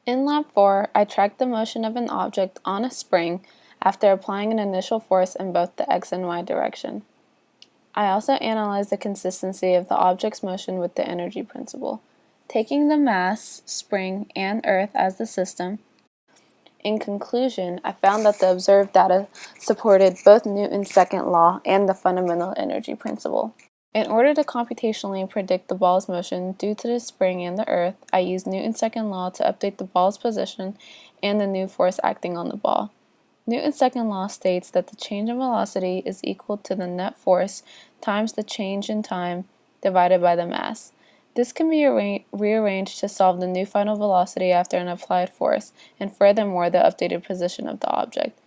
In Lab 4, I tracked the motion of an object on a spring after applying an initial force in both the x and y direction. I also analyzed the consistency of the object's motion with the energy principle, taking the mass, spring, and Earth as the system. In conclusion, I found that the observed data supported both Newton's second law and the fundamental energy principle. In order to computationally predict the ball's motion due to the spring and the Earth, I used Newton's second law to update the ball's position and the new force acting on the ball. Newton's second law states that the change in velocity is equal to the net force times the change in time divided by the mass. This can be rearranged to solve the new final velocity after an applied force, and furthermore the updated position of the object.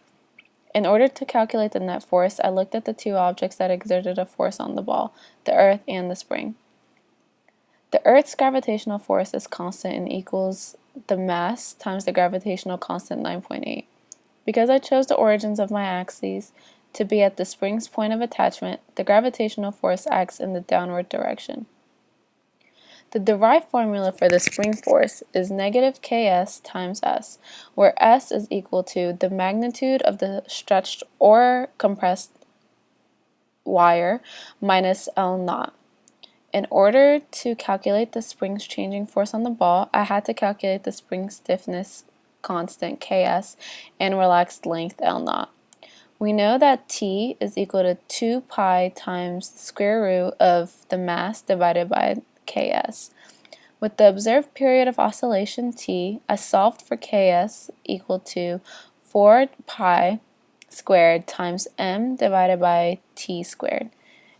In order to calculate the net force, I looked at the two objects that exerted a force on the ball, the Earth and the spring. The Earth's gravitational force is constant and equals the mass times the gravitational constant 9.8. Because I chose the origins of my axes to be at the spring's point of attachment, the gravitational force acts in the downward direction. The derived formula for the spring force is negative Ks times S, where S is equal to the magnitude of the stretched or compressed wire minus L naught. In order to calculate the spring's changing force on the ball, I had to calculate the spring stiffness constant Ks and relaxed length L naught. We know that T is equal to 2 pi times the square root of the mass divided by Ks. With the observed period of oscillation T, I solved for Ks equal to 4 pi squared times m divided by t squared.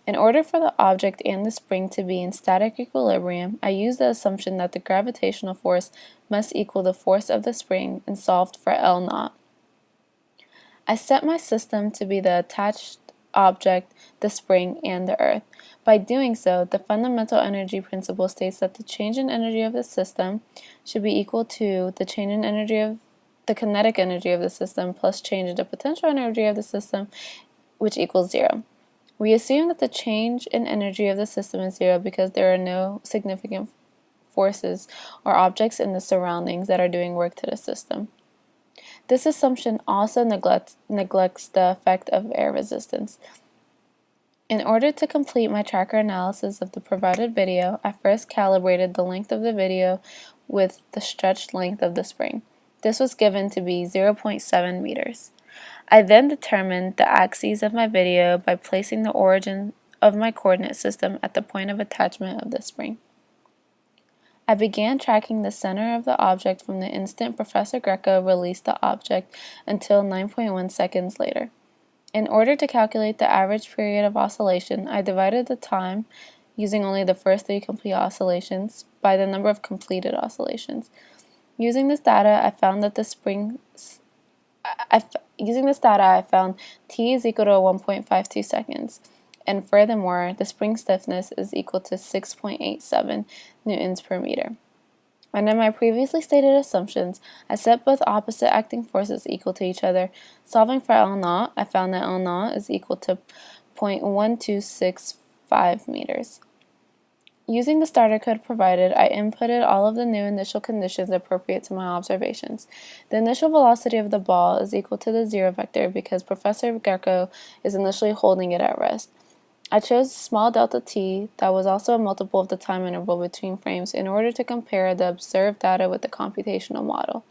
In order for the object and the spring to be in static equilibrium, I used the assumption that the gravitational force must equal the force of the spring and solved for L naught. I set my system to be the attached object, the spring, and the Earth. By doing so, the fundamental energy principle states that the change in energy of the system should be equal to the change in energy of the kinetic energy of the system plus change in the potential energy of the system, which equals 0. We assume that the change in energy of the system is 0 because there are no significant forces or objects in the surroundings that are doing work to the system. This assumption also neglects the effect of air resistance. In order to complete my tracker analysis of the provided video, I first calibrated the length of the video with the stretched length of the spring. This was given to be 0.7 meters. I then determined the axes of my video by placing the origin of my coordinate system at the point of attachment of the spring. I began tracking the center of the object from the instant Professor Greco released the object until 9.1 seconds later. In order to calculate the average period of oscillation, I divided the time, using only the first 3 complete oscillations, by the number of completed oscillations. Using this data, I found T is equal to 1.52 seconds, and furthermore, the spring stiffness is equal to 6.87 newtons per meter. Under my previously stated assumptions, I set both opposite acting forces equal to each other. Solving for L naught, I found that L naught is equal to 0.1265 meters. Using the starter code provided, I inputted all of the new initial conditions appropriate to my observations. The initial velocity of the ball is equal to the 0 vector because Professor Greco is initially holding it at rest. I chose small delta t that was also a multiple of the time interval between frames in order to compare the observed data with the computational model.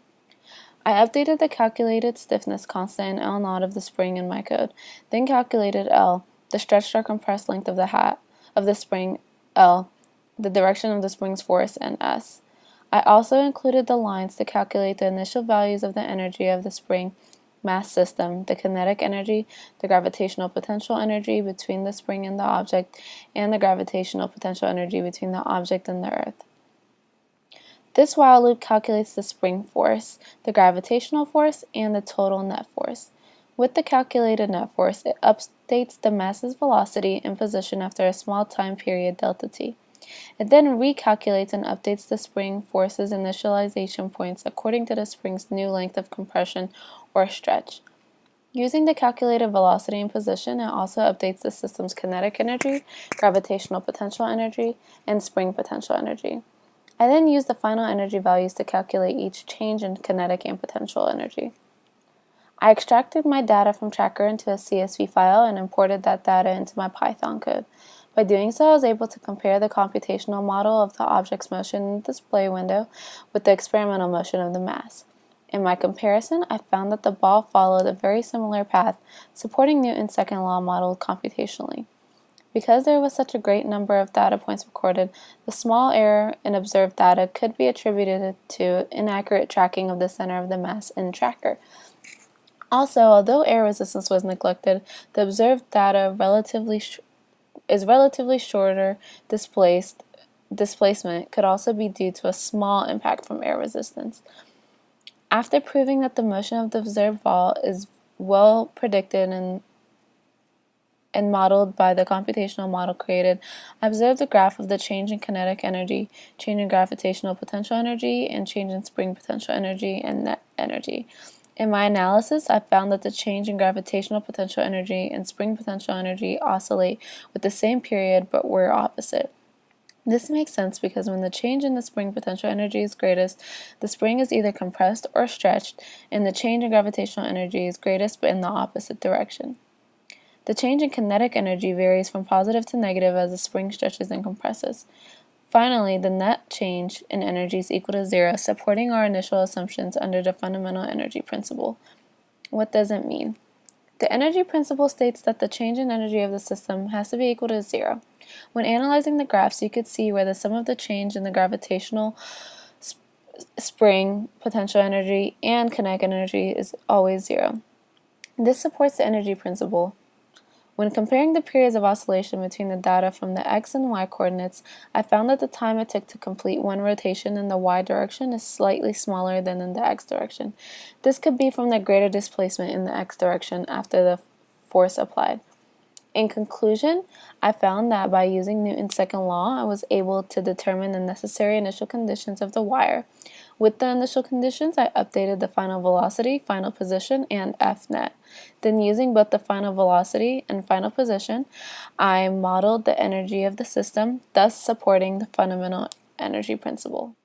I updated the calculated stiffness constant and L naught of the spring in my code, then calculated L, the stretched or compressed length of the spring, L, the direction of the spring's force, and S. I also included the lines to calculate the initial values of the energy of the spring mass system, the kinetic energy, the gravitational potential energy between the spring and the object, and the gravitational potential energy between the object and the Earth. This while loop calculates the spring force, the gravitational force, and the total net force. With the calculated net force, it updates the mass's velocity and position after a small time period delta t. It then recalculates and updates the spring force's initialization points according to the spring's new length of compression or stretch. Using the calculated velocity and position, it also updates the system's kinetic energy, gravitational potential energy, and spring potential energy. I then used the final energy values to calculate each change in kinetic and potential energy. I extracted my data from Tracker into a CSV file and imported that data into my Python code. By doing so, I was able to compare the computational model of the object's motion in the display window with the experimental motion of the mass. In my comparison, I found that the ball followed a very similar path, supporting Newton's second law model computationally. Because there was such a great number of data points recorded, the small error in observed data could be attributed to inaccurate tracking of the center of the mass in Tracker. Also, although air resistance was neglected, the observed data is relatively shorter displacement could also be due to a small impact from air resistance. After proving that the motion of the observed ball is well predicted and modeled by the computational model created, I observed a graph of the change in kinetic energy, change in gravitational potential energy, and change in spring potential energy and net energy. In my analysis, I found that the change in gravitational potential energy and spring potential energy oscillate with the same period but were opposite. This makes sense because when the change in the spring potential energy is greatest, the spring is either compressed or stretched, and the change in gravitational energy is greatest but in the opposite direction. The change in kinetic energy varies from positive to negative as the spring stretches and compresses. Finally, the net change in energy is equal to zero, supporting our initial assumptions under the fundamental energy principle. What does it mean? The energy principle states that the change in energy of the system has to be equal to zero. When analyzing the graphs, you could see where the sum of the change in the gravitational, spring, potential energy, and kinetic energy is always zero. This supports the energy principle. When comparing the periods of oscillation between the data from the x and y coordinates, I found that the time it took to complete one rotation in the y direction is slightly smaller than in the x direction. This could be from the greater displacement in the x direction after the force applied. In conclusion, I found that by using Newton's second law, I was able to determine the necessary initial conditions of the wire. With the initial conditions, I updated the final velocity, final position, and F net. Then using both the final velocity and final position, I modeled the energy of the system, thus supporting the fundamental energy principle.